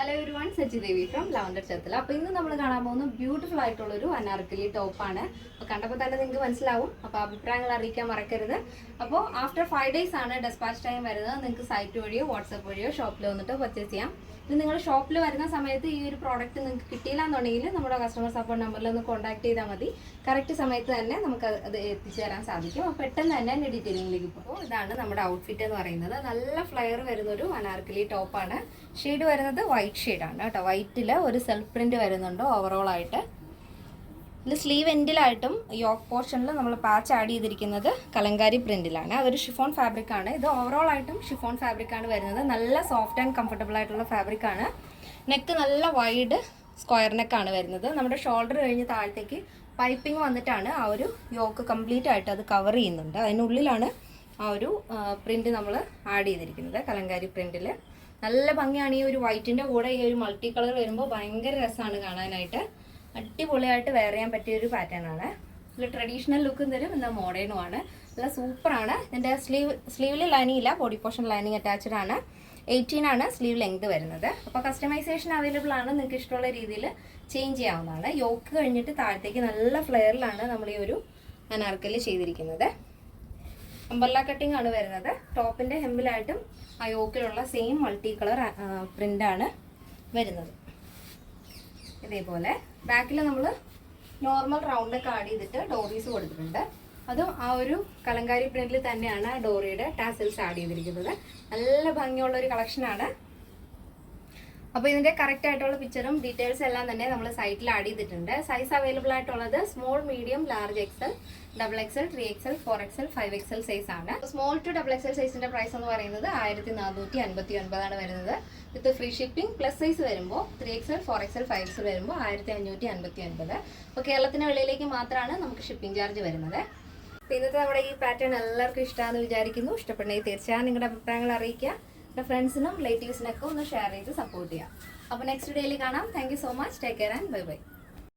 Hello everyone, Sachi Devi from lavender ചത്തല. അപ്പോൾ ഇന്ന് നമ്മൾ കാണാൻ പോകുന്ന ബ്യൂട്ടിഫുൾ ആയിട്ടുള്ളൊരു അനാർക്കലി ടോപ്പാണ്. അപ്പോൾ കണ്ടപ്പോൾ തന്നെ നിങ്ങൾക്ക് മനസ്സിലാവും. അപ്പോൾ അഭിപ്രായങ്ങൾ അറിയിക്കാൻ മറക്കരുത്. അപ്പോൾ ആഫ്റ്റർ 5 days ആണ് ഡെസ്പാച്ച് ടൈം വരുന്നത്. നിങ്ങൾക്ക് സൈറ്റ് വഴിയോ വാട്സപ്പ് വഴിയോ ഷോപ്പിൽ വന്നിട്ട് പർച്ചേസ് ചെയ്യാം. ഇത് നിങ്ങൾ ഷോപ്പിൽ വരുന്ന സമയത്ത് ഈ ഒരു പ്രോഡക്റ്റ് നിങ്ങൾക്ക് കിട്ടിയില്ല എന്നുണ്ടെങ്കിൽ നമ്മുടെ കസ്റ്റമർ സപ്പോർട്ട് നമ്പറിൽ ഒന്ന് കോൺടാക്ട് ചെയ്താൽ മതി. കറക്റ്റ് സമയത്ത് തന്നെ നമുക്ക് അത് എത്തിച്ചു തരാൻ സാധിക്കും. അപ്പോൾ പെട്ടെന്ന് തന്നെ എൻ്റെ ഡീറ്റെയിലിംഗിലേക്ക് പോകും. ഇതാണ് നമ്മുടെ ഔട്ട്ഫിറ്റ് എന്ന് പറയുന്നത്. നല്ല ഫ്ലെയർ വരുന്നൊരു അനാർക്കലി ടോപ്പാണ്. ഷെയ്ഡ് വരുന്നത് വൈറ്റ് ഷെയ്ഡാണ് കേട്ടോ. വൈറ്റിൽ ഒരു സെൽഫ് പ്രിൻറ്റ് വരുന്നുണ്ട് ഓവറോൾ ആയിട്ട്. ഇതിൽ സ്ലീവ് എൻഡിലായിട്ടും യോക്ക് പോർഷനിൽ നമ്മൾ പാച്ച് ആഡ് ചെയ്തിരിക്കുന്നത് കലങ്കാരി പ്രിൻറ്റിലാണ്. അതൊരു ഷിഫോൺ ഫാബ്രിക്കാണ്. ഇത് ഓവറോൾ ആയിട്ടും ഷിഫോൺ ഫാബ്രിക്കാണ് വരുന്നത്. നല്ല സോഫ്റ്റ് ആൻഡ് കംഫർട്ടബിൾ ആയിട്ടുള്ള ഫാബ്രിക്കാണ്. നെക്ക് നല്ല വൈഡ് സ്ക്വയർ നെക്കാണ് വരുന്നത്. നമ്മുടെ ഷോൾഡർ കഴിഞ്ഞ് താഴത്തേക്ക് പൈപ്പിംഗ് വന്നിട്ടാണ് ആ ഒരു യോക്ക് കംപ്ലീറ്റ് ആയിട്ട് അത് കവർ ചെയ്യുന്നുണ്ട്. അതിനുള്ളിലാണ് ആ ഒരു പ്രിൻറ്റ് നമ്മൾ ആഡ് ചെയ്തിരിക്കുന്നത്, കലങ്കാരി പ്രിൻറ്റിൽ. നല്ല ഭംഗിയാണ്. ഈ ഒരു വൈറ്റിൻ്റെ കൂടെ ഈ ഒരു മൾട്ടി കളർ വരുമ്പോൾ ഭയങ്കര രസമാണ് കാണാനായിട്ട്. അടിപൊളിയായിട്ട് വെയർ ചെയ്യാൻ പറ്റിയൊരു പാറ്റേൺ ആണ്. ഇതിൽ ട്രഡീഷണൽ ലുക്കും തരും, എന്നാൽ മോഡേണുമാണ്. നല്ല സൂപ്പറാണ്. ഇതിൻ്റെ സ്ലീവിൽ ലൈനിങ് ഇല്ല, ബോഡി പോർഷൻ ലൈനിങ് അറ്റാച്ച്ഡ് ആണ്. 18 ആണ് സ്ലീവ് ലെങ്ത് വരുന്നത്. അപ്പോൾ കസ്റ്റമൈസേഷൻ അവൈലബിൾ ആണ്. നിങ്ങൾക്ക് ഇഷ്ടമുള്ള രീതിയിൽ ചേഞ്ച് ചെയ്യാവുന്നതാണ്. യോക്ക് കഴിഞ്ഞിട്ട് താഴത്തേക്ക് നല്ല ഫ്ലെയറിലാണ് നമ്മൾ ഈ ഒരു അനാർക്കലി ചെയ്തിരിക്കുന്നത്. അംബർല കട്ടിംഗ് ആണ് വരുന്നത്. ടോപ്പിൻ്റെ ഹെമ്പിലായിട്ടും ആ യോക്കിലുള്ള സെയിം മൾട്ടി കളർ പ്രിൻ്റാണ് വരുന്നത്. ഇതേപോലെ ബാക്കിൽ നമ്മൾ നോർമൽ റൗണ്ടൊക്കെ ആഡ് ചെയ്തിട്ട് ഡോറീസ് കൊടുത്തിട്ടുണ്ട്. അതും ആ ഒരു കലങ്കാരി പ്രിന്റിൽ തന്നെയാണ് ഡോറിയുടെ ടാസൽസ് ആഡ് ചെയ്തിരിക്കുന്നത്. നല്ല ഭംഗിയുള്ളൊരു കളക്ഷനാണ്. അപ്പോൾ ഇതിൻ്റെ കറക്റ്റ് ആയിട്ടുള്ള പിക്ചറും ഡീറ്റെയിൽസ് എല്ലാം തന്നെ നമ്മൾ സൈറ്റിൽ ആഡ് ചെയ്തിട്ടുണ്ട്. സൈസ് അവൈലബിൾ ആയിട്ടുള്ളത് small, medium, large XL, XXL, 3XL, 4XL, 5XL size ആണ്. സ്മോൾ ടു XXL സൈസിന്റെ പ്രൈസ് എന്ന് പറയുന്നത് 1459 ആണ് വരുന്നത്. വിത്ത് ഫ്രീ ഷിപ്പിംഗ്. പ്ലസ് സൈസ് വരുമ്പോൾ 3XL, 4XL, 5XL വരുമ്പോൾ 1559. അപ്പോൾ കേരളത്തിന് വെളിയിലേക്ക് മാത്രമാണ് നമുക്ക് ഷിപ്പിംഗ് ചാർജ് വരുന്നത്. അപ്പോൾ ഇന്നത്തെ നമ്മുടെ ഈ പാറ്റേൺ എല്ലാവർക്കും ഇഷ്ടമാണെന്ന് വിചാരിക്കുന്നു. ഇഷ്ടപ്പെടുന്നെങ്കിൽ തീർച്ചയായും നിങ്ങളുടെ അഭിപ്രായങ്ങൾ അറിയിക്കുക. എൻ്റെ ഫ്രണ്ട്സിനും റിലേറ്റീവ്സിനൊക്കെ ഒന്ന് ഷെയർ ചെയ്ത് സപ്പോർട്ട് ചെയ്യാം. അപ്പോൾ നെക്സ്റ്റ് ഡേയിൽ കാണാം. Thank you so much. Take care and bye bye.